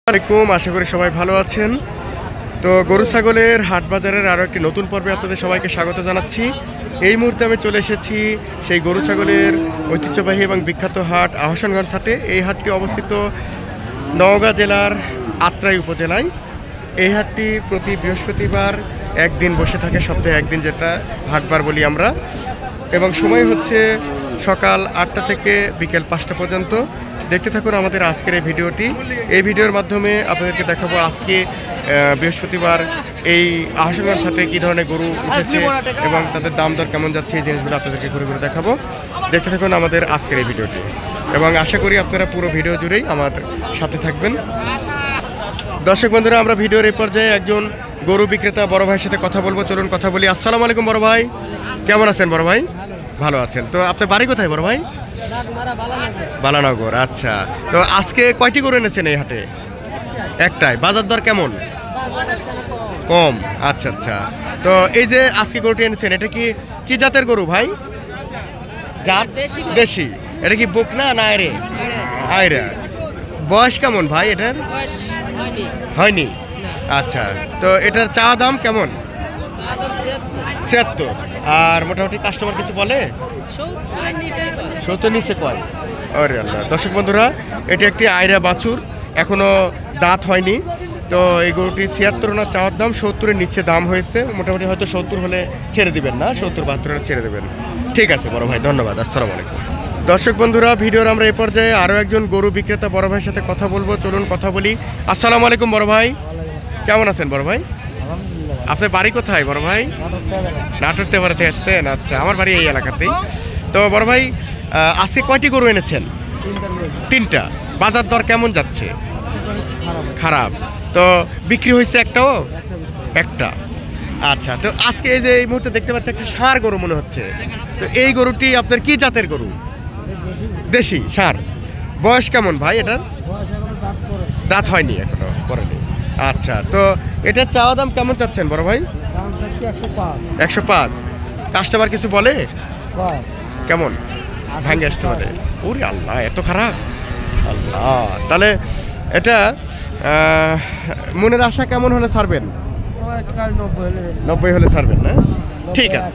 আসসালামু আলাইকুম, আশা করি সবাই ভালো আছেন। তো গরু ছাগলের হাট বাজারের আরও একটি নতুন পর্বে আপনাদের সবাইকে স্বাগত জানাচ্ছি। এই মুহূর্তে আমি চলে এসেছি সেই গরু ছাগলের ঐতিহ্যবাহী এবং বিখ্যাত হাট আহসানগঞ্জ হাটে। এই হাটটি অবস্থিত নওগাঁ জেলার আত্রাই উপজেলায়। এই হাটটি প্রতি বৃহস্পতিবার একদিন বসে থাকে, সপ্তাহে একদিন, যেটা হাটবার বলি আমরা, এবং সময় হচ্ছে সকাল 8টা থেকে বিকেল 5টা পর্যন্ত। দেখতে থাকুন আমাদের আজকের এই ভিডিওটি। এই ভিডিওর মাধ্যমে আপনাদেরকে দেখাবো আজকে বৃহস্পতিবার এই আহসানগঞ্জ হাটে কী ধরনের গরু উঠেছে এবং তাদের দাম দর কেমন যাচ্ছে, এই জিনিসগুলো আপনাদেরকে ঘুরে ঘুরে দেখাবো। দেখতে থাকুন আমাদের আজকের এই ভিডিওটি এবং আশা করি আপনারা পুরো ভিডিও জুড়েই আমার সাথে থাকবেন। দর্শক বন্ধুরা, আমরা ভিডিওর এই পর্যায়ে একজন গরু বিক্রেতা বড় ভাইয়ের সাথে কথা বলবো। চলুন কথা বলি। আসসালামু আলাইকুম বড় ভাই, কেমন আছেন বড় ভাই? ভালো আছেন। তো আপনার বাড়ি কোথায় বড় ভাই? বালানগর। আচ্ছা, তো আজকে কয়টি গরু এনেছেন এই হাটে? একটাই। বাজার দর কেমন? কম। আচ্ছা আচ্ছা। তো এই যে আজকে গরুটি এনেছেন, এটা কি জাতের গরু ভাই? জাত দেশি। এটা কি বকনা না আয়রে? আয়রা। বয়স কেমন ভাই এটার? হয়নি। আচ্ছা, তো এটার চা দাম কেমন? 76। আর মোটামুটি কাস্টমার কিছু বলে? 70 নিচে কয়? আরে আল্লাহ। দর্শক বন্ধুরা, এটি একটি আয়রা বাছুর, এখনো দাঁত হয়নি। তো এই গরুটি 76 না চাওয়ার দাম, 70-এর নিচে দাম হয়েছে। মোটামুটি হয়তো 70 হলে ছেড়ে দিবেন, না 70-72 ছেড়ে দেবেন। ঠিক আছে বড় ভাই, ধন্যবাদ। আসসালামু আলাইকুম। দর্শক বন্ধুরা, ভিডিওর আমরা এই পর্যায়ে আরও একজন গরু বিক্রেতা বড় ভাইয়ের সাথে কথা বলবো। চলুন কথা বলি। আসসালামু আলাইকুম বড় ভাই, কেমন আছেন বড় ভাই? আপনার বাড়ি কোথায় বড় ভাই? নাটোর তেবাড়াতে আসছেন? আচ্ছা, আমার বাড়ি এই এলাকাতেই। তো বড় ভাই, আজকে কয়টি গরু এনেছেন? 3টা। বাজার দর কেমন যাচ্ছে? খারাপ। তো বিক্রি হয়েছে একটাও? একটা। আচ্ছা, তো আজকে এই যে এই মুহূর্তে দেখতে পাচ্ছি একটা ষাঁড় গরু মনে হচ্ছে। তো এই গরুটি আপনার কি জাতের গরু? দেশি ষাঁড়। বয়স কেমন ভাই এটার? দাঁত হয়নি, এখনো পড়েনি। আচ্ছা, তো এটার চাওয়া দাম কেমন চাচ্ছেন বড় ভাই? 105। কাস্টমার কিছু বলে? কেমন ভাঙ্গে আসতে পারে? ওরে আল্লাহ, এত খারাপ! আল্লাহ, তাহলে এটা মনের আশা কেমন হলে ছাড়বেন? 90 হলে ছাড়বেন, না? ঠিক আছে।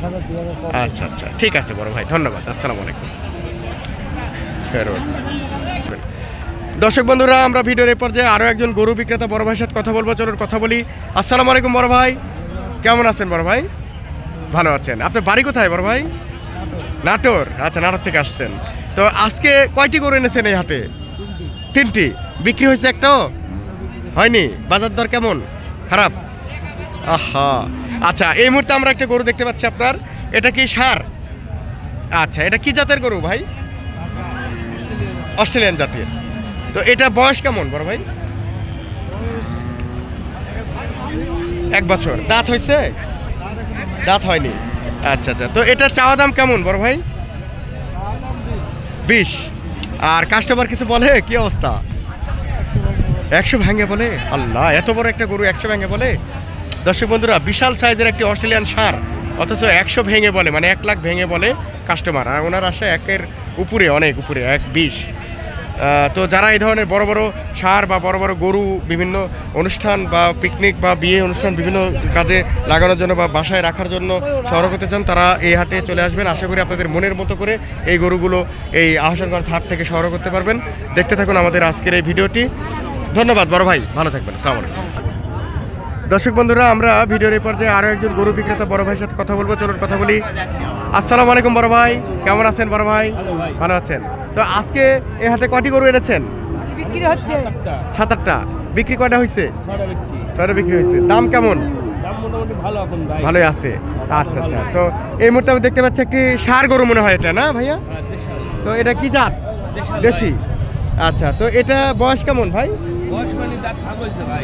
আচ্ছা আচ্ছা, ঠিক আছে বড় ভাই, ধন্যবাদ। আসসালামু আলাইকুম। দর্শক বন্ধুরা, আমরা ভিডিওর এই পর্যায়ে আরও একজন গরু বিক্রেতা বড় ভাইয়ের সাথে কথা বলবো। চলুন কথা বলি। আসসালামু আলাইকুম বড় ভাই, কেমন আছেন বড় ভাই? ভালো আছেন। আপনার বাড়ি কোথায় বড় ভাই? নাটোর। আচ্ছা, নাটোর থেকে আসছেন। তো আজকে কয়টি গরু এনেছেন এই হাটে? 3টি। বিক্রি হয়েছে একটাও? হয়নি। বাজার দর কেমন? খারাপ। আহা। আচ্ছা, এই মুহূর্তে আমরা একটা গরু দেখতে পাচ্ছি আপনার। এটা কি ষাঁড়? আচ্ছা, এটা কি জাতের গরু ভাই? অস্ট্রেলিয়ান জাতের। তো এটা বয়স কেমন বড় ভাই? 1 বছর। দাঁত হয়েছে? দাঁত হয়নি। আচ্ছা আচ্ছা। তো এটা চাওয়া দাম কেমন বড় ভাই? 20। আর কাস্টমার কিছু বলে? কি অবস্থা? 100 ভেঙে বলে? আল্লাহ, এত বড় একটা গরু 100 ভেঙে বলে? দর্শক বন্ধুরা, বিশাল সাইজের একটি অস্ট্রেলিয়ান ষাঁড়, অথচ 100 ভেঙে বলে, মানে 1 লাখ ভেঙে বলে কাস্টমার। আর ওনার আশা 1-এর উপরে, অনেক উপরে, 120। তো যারা এই ধরনের বড় বড় ষাঁড় বা বড় বড় গরু বিভিন্ন অনুষ্ঠান বা পিকনিক বা বিয়ে অনুষ্ঠান বিভিন্ন কাজে লাগানোর জন্য বা বাসায় রাখার জন্য সংগ্রহ করতে চান, তারা এই হাটে চলে আসবেন। আশা করি আপনাদের মনের মতো করে এই গরুগুলো এই আহসানগঞ্জ হাট থেকে সংগ্রহ করতে পারবেন। দেখতে থাকুন আমাদের আজকের এই ভিডিওটি। ধন্যবাদ বড় ভাই, ভালো থাকবেন। আসসালামু আলাইকুম। দর্শক বন্ধুরা, আমরা ভিডিওর এই পর্যায়ে আরও একজন গরু বিক্রেতা বড় ভাইয়ের সাথে কথা বলবো। চলুন কথা বলি। আসসালামু আলাইকুম বড় ভাই, কেমন আছেন বড় ভাই? ভালো আছেন। তো আজকে এই হাটে কয়টি গরু এনেছেন? 7-8টা। বিক্রি কয়টা হয়েছে? 6টা বিক্রি হয়েছে। দাম কেমন? ভালোই আছে। আচ্ছা আচ্ছা। তো এই মুহূর্তে আমি দেখতে পাচ্ছি একটি ষাঁড় গরু মনে হয়, এটা না ভাইয়া? তো এটা কি জাত? দেশি। আচ্ছা, তো এটা বয়স কেমন ভাই?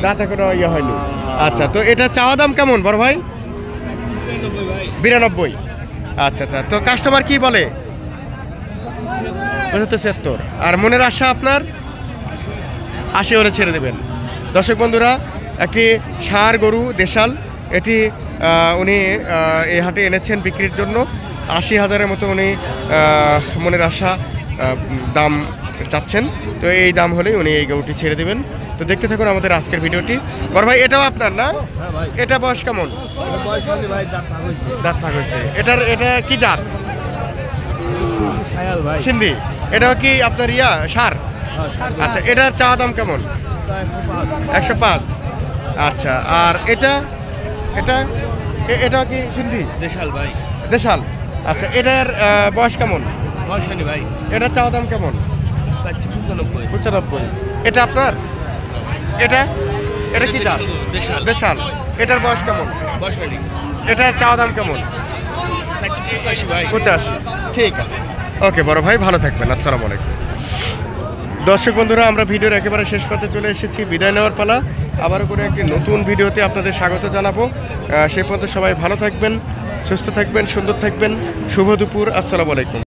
দাঁত এখনো ইয়ে হয়নি। আচ্ছা, তো এটা চাওয়া দাম কেমন বড় ভাই? 92। আচ্ছা আচ্ছা। তো কাস্টমার কি বলে? 75-76। আর মনের আশা আপনার? 80 হলে ছেড়ে দেবেন। দর্শক বন্ধুরা, একটি ষাঁড় গরু দেশাল, এটি উনি এই হাটে এনেছেন বিক্রির জন্য। 80,000-এর মতো উনি মনের আশা দাম চাচ্ছেন। তো এই দাম হলেই উনি এই গরুটি ছেড়ে দেবেন। তো দেখতে থাকুন আমাদের আজকের ভিডিওটি। বড় ভাই এটাও আপনার না? এটা বয়স কেমন? দাঁত ফাঁক হয়েছে। এটা কি জাত? সিন্ধি। এটাও কি আপনার সার? আচ্ছা, এটার চাওয়া দাম কেমন? 105। আচ্ছা, আর এটা কি সিন্ধি? দেশাল ভাই। দেশাল। আচ্ছা, এটার বয়স কেমন? ভাই এটার চাওয়া দাম কেমন? 95। এটা আপনার? এটা কি জাত? দেশাল। এটার বয়স কেমন? এটার চাওয়া দাম কেমন? 85। ঠিক আছে, ওকে বড় ভাই, ভালো থাকবেন। আসসালামু আলাইকুম। দর্শক বন্ধুরা, আমরা ভিডিওর একেবারে শেষ পথে চলে এসেছি, বিদায় নেওয়ার পালা। আবারও করে একটি নতুন ভিডিওতে আপনাদের স্বাগত জানাবো। সেই পর্যন্ত সবাই ভালো থাকবেন, সুস্থ থাকবেন, সুন্দর থাকবেন। শুভ দুপুর, আসসালামু আলাইকুম।